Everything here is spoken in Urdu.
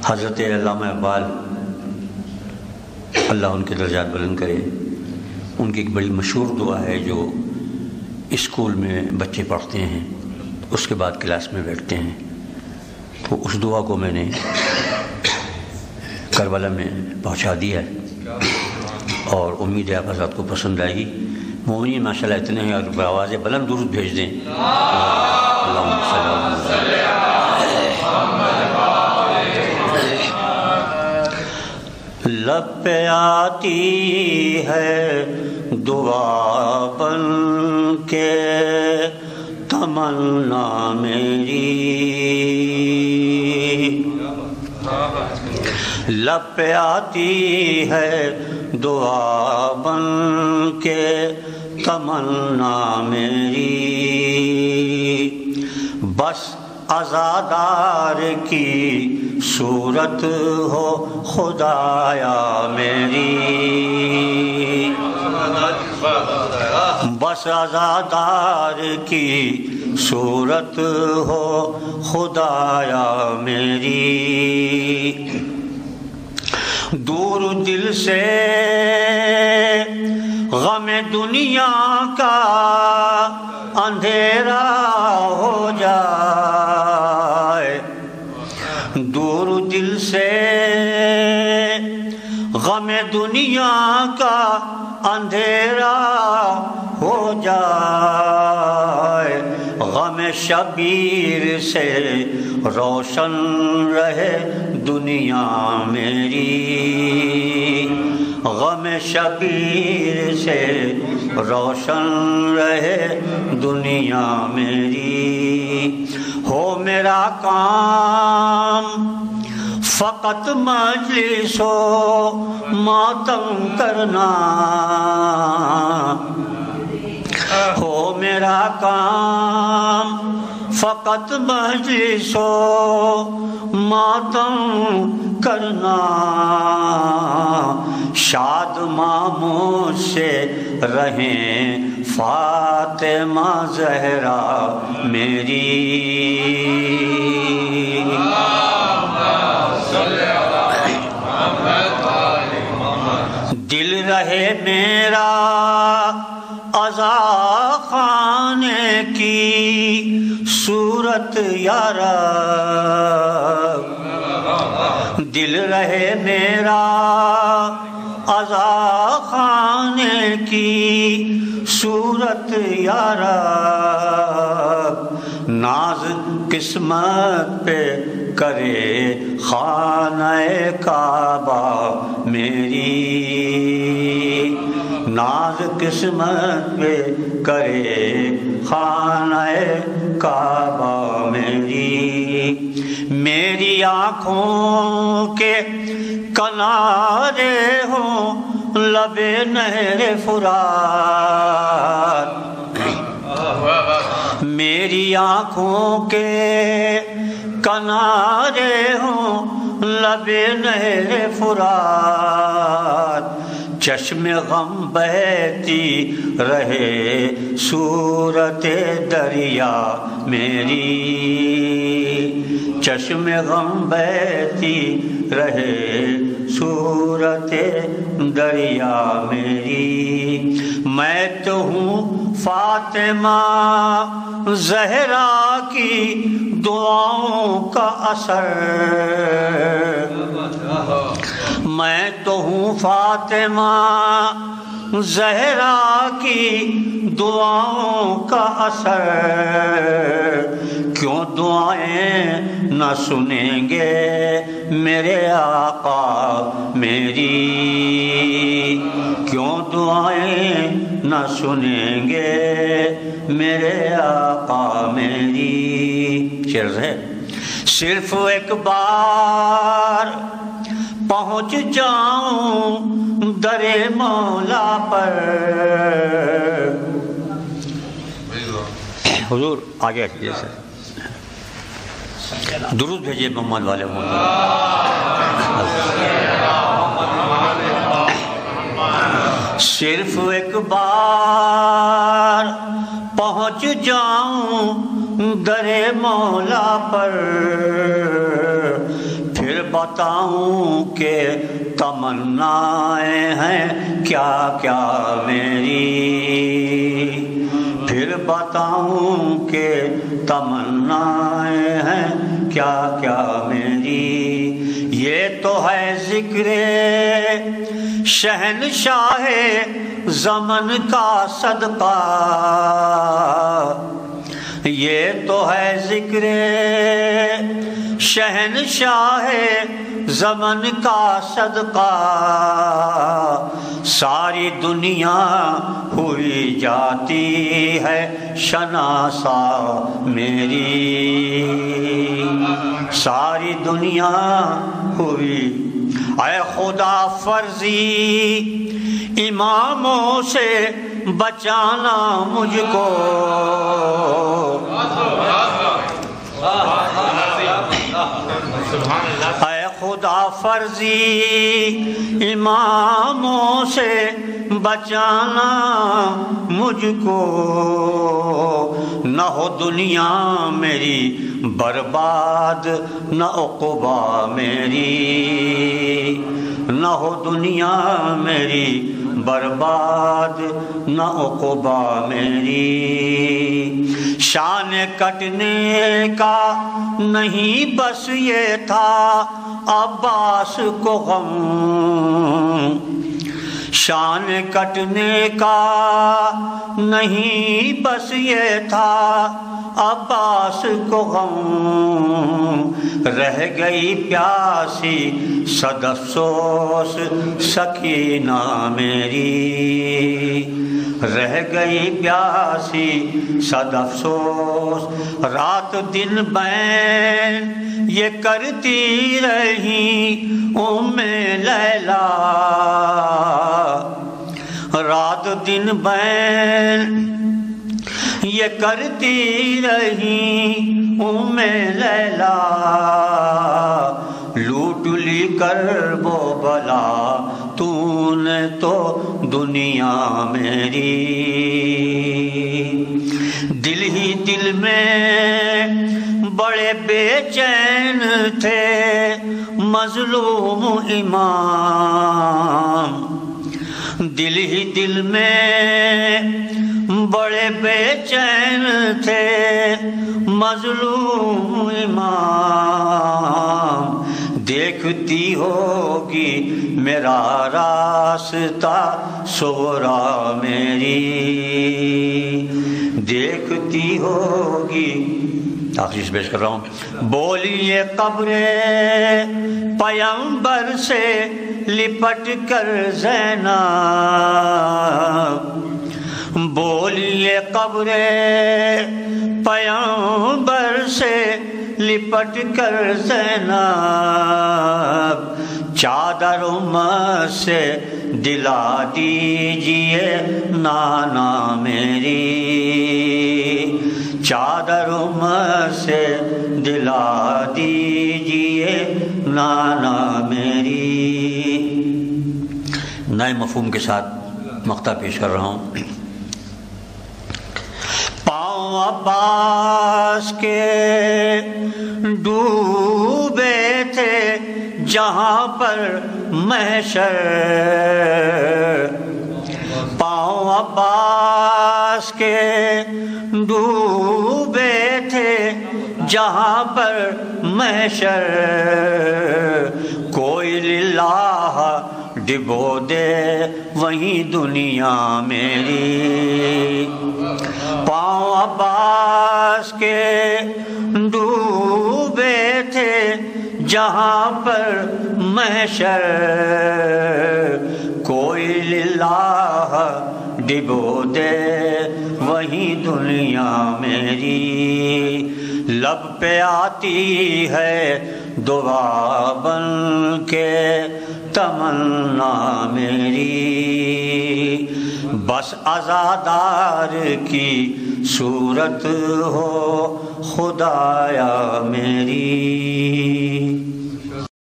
حضرت علامہ اقبال اللہ ان کے درجات بلند کرے، ان کی ایک بڑی مشہور دعا ہے جو اسکول میں بچے پڑھتے ہیں، اس کے بعد کلاس میں بیٹھتے ہیں، تو اس دعا کو میں نے کربلا میں پہنچا دیا ہے اور امید ہے آپ حضرات کو پسند آئے گی۔ مومنین ماشاءاللہ اتنے ہیں اور آواز بلند درود بھیج دیں۔ اللہم صلی لب پہ آتی ہے دعا بن کے تمنا میری، لب پہ آتی ہے دعا بن کے تمنا میری، بس عزادار کی صورت ہو خدایا میری، بس عزادار کی صورت ہو خدایا میری، دور دل سے غم دنیا کا اندھیرا ہو جائے، دور دل سے غم دنیا کا اندھیرا ہو جائے، غم شبیر سے روشن رہے دنیا میری، غم شبیر سے روشن رہے دنیا میری، ہو میرا کام فقط مجلس و ماتم کرنا، ہو میرا کام فقط مجلس و ماتم کرنا، شاد ماموج سے رہیں فاطمہ زہرا میری، دل رہے میرا عزا خانے کی صورت یا رب، دل رہے میرا عزا خانے کی صورت یا رب، ناز قسمت پہ کرے خانہ کعبہ میری، ناز قسمت پہ کرے خانہ کعبہ میری، میری آنکھوں کے کنارے ہوں لب نہر فرات، میری آنکھوں کے کنارے ہوں لب نہر فرات، چشم غم بہتی رہے صورت دریا میری، چشم غم بہتی رہے صورت دریا میری، میں تو ہوں فاطمہ زہرا کی دعاؤں کا اثر، میں تو ہوں فاطمہ زہرا کی دعاؤں کا اثر، کیوں دعائیں نہ سنیں گے میرے آقا میری، کیوں دعائیں نہ سنیں گے میرے آقا میری، شعر ہے صرف ایک بار پہنچ جاؤں در مولا پر، حضور آگے کیجیے سر، درود بھیجیے محمد والے صرف ایک بار پہنچ جاؤں در مولا پر، پھر بتاؤں کہ تمنائیں ہیں کیا کیا میری، پھر بتاؤں کہ تمنائیں ہیں کیا کیا میری۔ یہ تو ہے ذکر شہنشاہ زمن کا صدقہ، یہ تو ہے ذکر شہنشاہ زمن کا صدقہ، ساری دنیا ہوئی جاتی ہے شناسا میری، ساری دنیا ہوئی۔ اے خدا فرضی اماموں سے بچانا مجھ کو، اے خدا فرضی اماموں سے بچانا مجھ کو، نہ ہو دنیا میری برباد نہ عقبہ میری، نہ ہو دنیا میری برباد نہ عقبہ میری۔ شان کٹنے کا نہیں بس یہ تھا عباس کو غم، شان کٹنے کا نہیں بس یہ تھا عباس کو غم، رہ گئی پیاسی صد افسوس سکینہ میری، رہ گئی پیاسی صد افسوس۔ رات دن بین یہ کرتی رہی ام لیلا، رات دن بین یہ کرتی رہی ام لیلا، لوٹ لی کرب و بلا تو نے تو دنیا میری، دل ہی دل میں بڑے بے چین تھے مظلوم امام، دل ہی دل میں بڑے بے چین تھے مظلوم امام، دیکھتی ہوگی میرا راستہ سغرا میری، دیکھتی ہوگی۔ آخری سے پیش کر رہا ہوں۔ بولیے قبر پیغمبر سے لپٹ کر زینب، بولیے قبر پیغمبر سے لپٹ کر زینب، چادر امت سے دلا دیجئے نانا میری، چادر امت سے دلا دیجئے نانا میری۔ نئے مفہوم کے ساتھ مقطع پیش کر رہا ہوں۔ پاؤں عباس کے ڈوبے تھے جہاں پر محشر، پاؤں عباس کے ڈوبے تھے جہاں پر محشر، کوئی للہ ڈبو دے وہیں دنیا میری، پاؤں عباس کے ڈوبے تھے جہاں پر محشر، کوئی للہ ڈبو دے وہیں دنیا میری، لب پہ آتی ہے دعا بن کے تمنا میری، بس عزادار کی صورت ہو خدایا میری۔